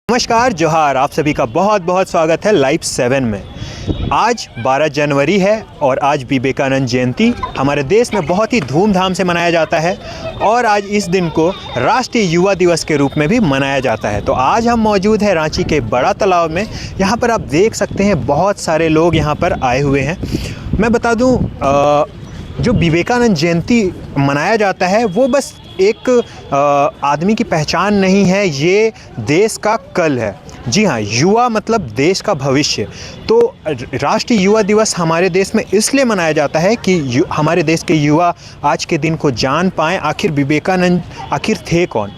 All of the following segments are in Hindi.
नमस्कार जोहार, आप सभी का बहुत बहुत स्वागत है लाइव 7 में। आज 12 जनवरी है और आज विवेकानंद जयंती हमारे देश में बहुत ही धूमधाम से मनाया जाता है और आज इस दिन को राष्ट्रीय युवा दिवस के रूप में भी मनाया जाता है। तो आज हम मौजूद हैं रांची के बड़ा तालाब में। यहाँ पर आप देख सकते हैं बहुत सारे लोग यहाँ पर आए हुए हैं। मैं बता दूँ, जो विवेकानंद जयंती मनाया जाता है वो बस एक आदमी की पहचान नहीं है, ये देश का कल है। जी हाँ, युवा मतलब देश का भविष्य। तो राष्ट्रीय युवा दिवस हमारे देश में इसलिए मनाया जाता है कि हमारे देश के युवा आज के दिन को जान पाएँ आखिर विवेकानंद आखिर थे कौन।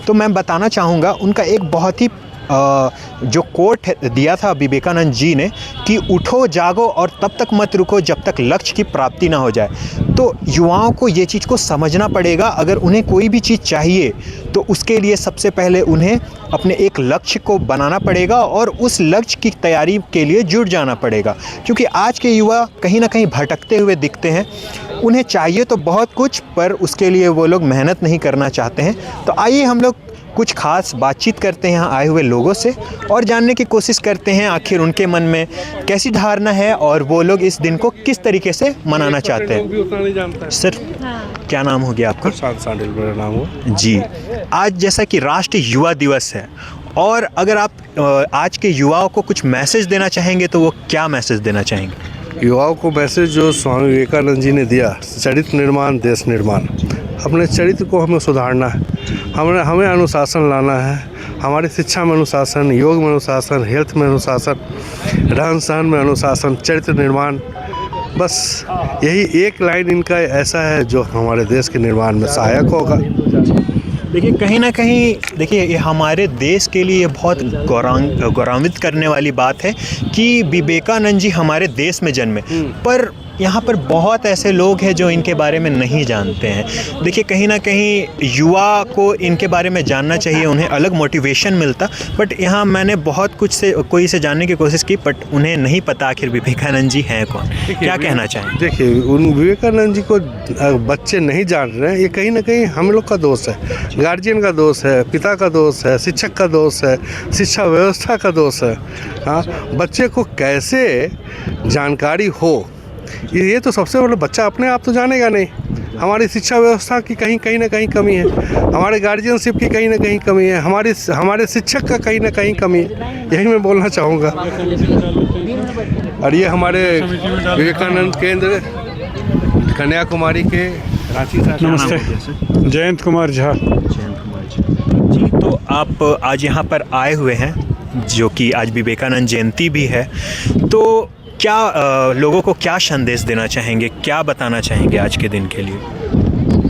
तो मैं बताना चाहूँगा, उनका एक बहुत ही जो कोट दिया था विवेकानंद जी ने कि उठो जागो और तब तक मत रुको जब तक लक्ष्य की प्राप्ति ना हो जाए। तो युवाओं को ये चीज़ को समझना पड़ेगा। अगर उन्हें कोई भी चीज़ चाहिए तो उसके लिए सबसे पहले उन्हें अपने एक लक्ष्य को बनाना पड़ेगा और उस लक्ष्य की तैयारी के लिए जुट जाना पड़ेगा। क्योंकि आज के युवा कहीं ना कहीं भटकते हुए दिखते हैं। उन्हें चाहिए तो बहुत कुछ, पर उसके लिए वो लोग मेहनत नहीं करना चाहते हैं। तो आइए हम लोग कुछ खास बातचीत करते हैं यहाँ आए हुए लोगों से और जानने की कोशिश करते हैं आखिर उनके मन में कैसी धारणा है और वो लोग इस दिन को किस तरीके से मनाना चाहते हैं। सर, क्या नाम हो गया आपका? सांडिल मेरा नाम हो जी। आज जैसा कि राष्ट्रीय युवा दिवस है और अगर आप आज के युवाओं को कुछ मैसेज देना चाहेंगे तो वो क्या मैसेज देना चाहेंगे? युवाओं को मैसेज जो स्वामी विवेकानंद जी ने दिया, चरित्र निर्माण देश निर्माण। अपने चरित्र को हमें सुधारना है, हमें अनुशासन लाना है। हमारी शिक्षा में अनुशासन, योग में अनुशासन, हेल्थ में अनुशासन, रहन सहन में अनुशासन, चरित्र निर्माण। बस यही एक लाइन इनका ऐसा है जो हमारे देश के निर्माण में सहायक होगा। देखिए, कहीं ना कहीं देखिए ये हमारे देश के लिए बहुत गौरवान्वित करने वाली बात है कि विवेकानंद जी हमारे देश में जन्मे। पर यहाँ पर बहुत ऐसे लोग हैं जो इनके बारे में नहीं जानते हैं। देखिए, कहीं ना कहीं युवा को इनके बारे में जानना चाहिए, उन्हें अलग मोटिवेशन मिलता। बट यहाँ मैंने बहुत कुछ कोई से जानने की कोशिश की, बट उन्हें नहीं पता आखिर विवेकानंद जी हैं कौन। क्या कहना चाहें? देखिए, उन विवेकानंद जी को बच्चे नहीं जान रहे हैं, ये कहीं ना कहीं हम लोग का दोष है, गार्जियन का दोष है, पिता का दोष है, शिक्षक का दोष है, शिक्षा व्यवस्था का दोष है। हाँ, बच्चे को कैसे जानकारी हो, ये तो सबसे बड़ा, बच्चा अपने आप तो जानेगा नहीं। हमारी शिक्षा व्यवस्था की कहीं ना कहीं कमी है, हमारे गार्जियनशिप की कहीं ना कहीं कमी है, हमारे शिक्षक का कहीं ना कहीं कमी है। यही मैं बोलना चाहूँगा। और ये हमारे विवेकानंद केंद्र कन्याकुमारी के रांची से। नमस्ते, जयंत कुमार झा। जी, तो आप आज यहाँ पर आए हुए हैं जो कि आज विवेकानंद जयंती भी है। तो क्या लोगों को क्या संदेश देना चाहेंगे, क्या बताना चाहेंगे आज के दिन के लिए?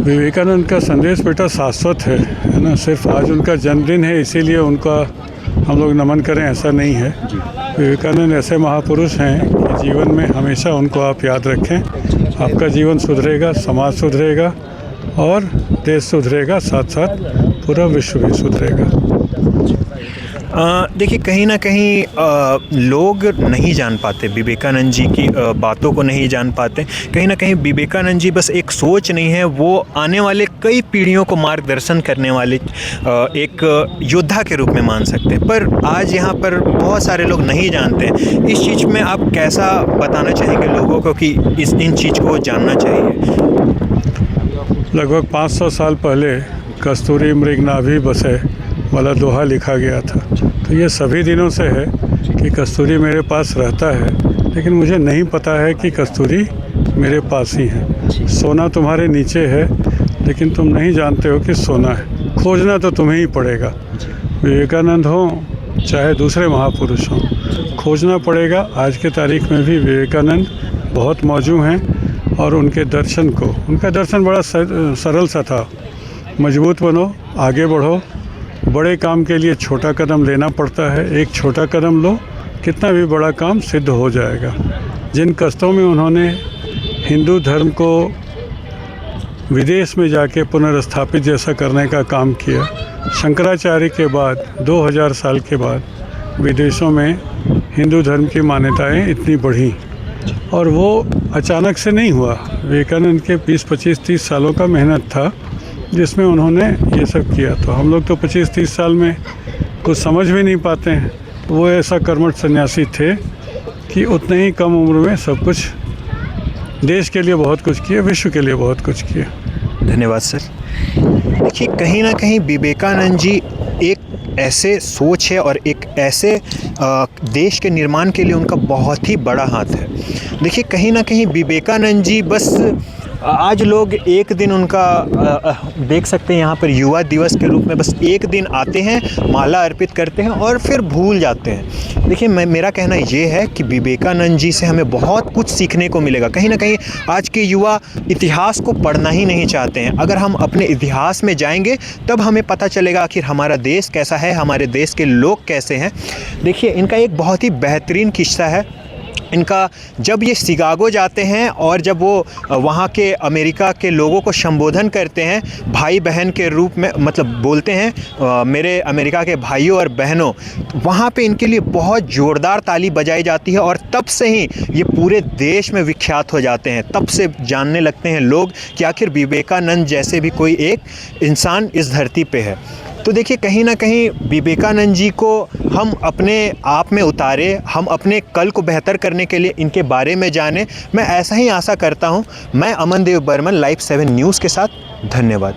विवेकानंद का संदेश बेटा शाश्वत है ना। सिर्फ आज उनका जन्मदिन है इसीलिए उनका हम लोग नमन करें ऐसा नहीं है। विवेकानंद ऐसे महापुरुष हैं कि जीवन में हमेशा उनको आप याद रखें। आपका जीवन सुधरेगा, समाज सुधरेगा और देश सुधरेगा, साथ साथ पूरा विश्व भी सुधरेगा। देखिए, कहीं ना कहीं लोग नहीं जान पाते विवेकानंद जी की बातों को, नहीं जान पाते। कहीं ना कहीं विवेकानंद जी बस एक सोच नहीं है, वो आने वाले कई पीढ़ियों को मार्गदर्शन करने वाले एक योद्धा के रूप में मान सकते हैं। पर आज यहाँ पर बहुत सारे लोग नहीं जानते हैं। इस चीज़ में आप कैसा बताना चाहेंगे लोगों को कि इन चीज़ को जानना चाहिए? लगभग 500 साल पहले कस्तूरी मृगनाभि बसे वाला दोहा लिखा गया था। तो ये सभी दिनों से है कि कस्तूरी मेरे पास रहता है, लेकिन मुझे नहीं पता है कि कस्तूरी मेरे पास ही है। सोना तुम्हारे नीचे है, लेकिन तुम नहीं जानते हो कि सोना है। खोजना तो तुम्हें ही पड़ेगा। विवेकानंद हो चाहे दूसरे महापुरुष हों, खोजना पड़ेगा। आज के तारीख में भी विवेकानंद बहुत मौजूद हैं और उनके दर्शन को, उनका दर्शन बड़ा सरल सा था। मजबूत बनो, आगे बढ़ो। बड़े काम के लिए छोटा कदम लेना पड़ता है। एक छोटा कदम लो, कितना भी बड़ा काम सिद्ध हो जाएगा। जिन कष्टों में उन्होंने हिंदू धर्म को विदेश में जाके पुनर्स्थापित जैसा करने का काम किया, शंकराचार्य के बाद 2000 साल के बाद विदेशों में हिंदू धर्म की मान्यताएं इतनी बढ़ी। और वो अचानक से नहीं हुआ। विवेकानंद के 20, 25, 30 सालों का मेहनत था जिसमें उन्होंने ये सब किया। तो हम लोग तो 25-30 साल में कुछ समझ भी नहीं पाते हैं। वो ऐसा कर्मठ सन्यासी थे कि उतने ही कम उम्र में सब कुछ देश के लिए बहुत कुछ किया, विश्व के लिए बहुत कुछ किया। धन्यवाद सर। देखिए कहीं ना कहीं विवेकानंद जी एक ऐसे सोच है और एक ऐसे देश के निर्माण के लिए उनका बहुत ही बड़ा हाथ है। देखिए कहीं ना कहीं विवेकानंद जी बस आज लोग एक दिन उनका देख सकते हैं यहाँ पर युवा दिवस के रूप में बस एक दिन आते हैं, माला अर्पित करते हैं और फिर भूल जाते हैं। देखिए मेरा कहना ये है कि विवेकानंद जी से हमें बहुत कुछ सीखने को मिलेगा। कहीं ना कहीं आज के युवा इतिहास को पढ़ना ही नहीं चाहते हैं। अगर हम अपने इतिहास में जाएंगे तब हमें पता चलेगा आखिर हमारा देश कैसा है, हमारे देश के लोग कैसे हैं। देखिए इनका एक बहुत ही बेहतरीन किस्सा है। इनका जब ये शिकागो जाते हैं और जब वो वहाँ के अमेरिका के लोगों को संबोधन करते हैं भाई बहन के रूप में, मतलब बोलते हैं मेरे अमेरिका के भाइयों और बहनों, वहाँ पे इनके लिए बहुत ज़ोरदार ताली बजाई जाती है और तब से ही ये पूरे देश में विख्यात हो जाते हैं। तब से जानने लगते हैं लोग कि आखिर विवेकानंद जैसे भी कोई एक इंसान इस धरती पे है। तो देखिए कहीं ना कहीं विवेकानंद जी को हम अपने आप में उतारे, हम अपने कल को बेहतर करने के लिए इनके बारे में जानें। मैं ऐसा ही आशा करता हूं। मैं अमन देव बर्मन, लाइव 7 न्यूज़ के साथ। धन्यवाद।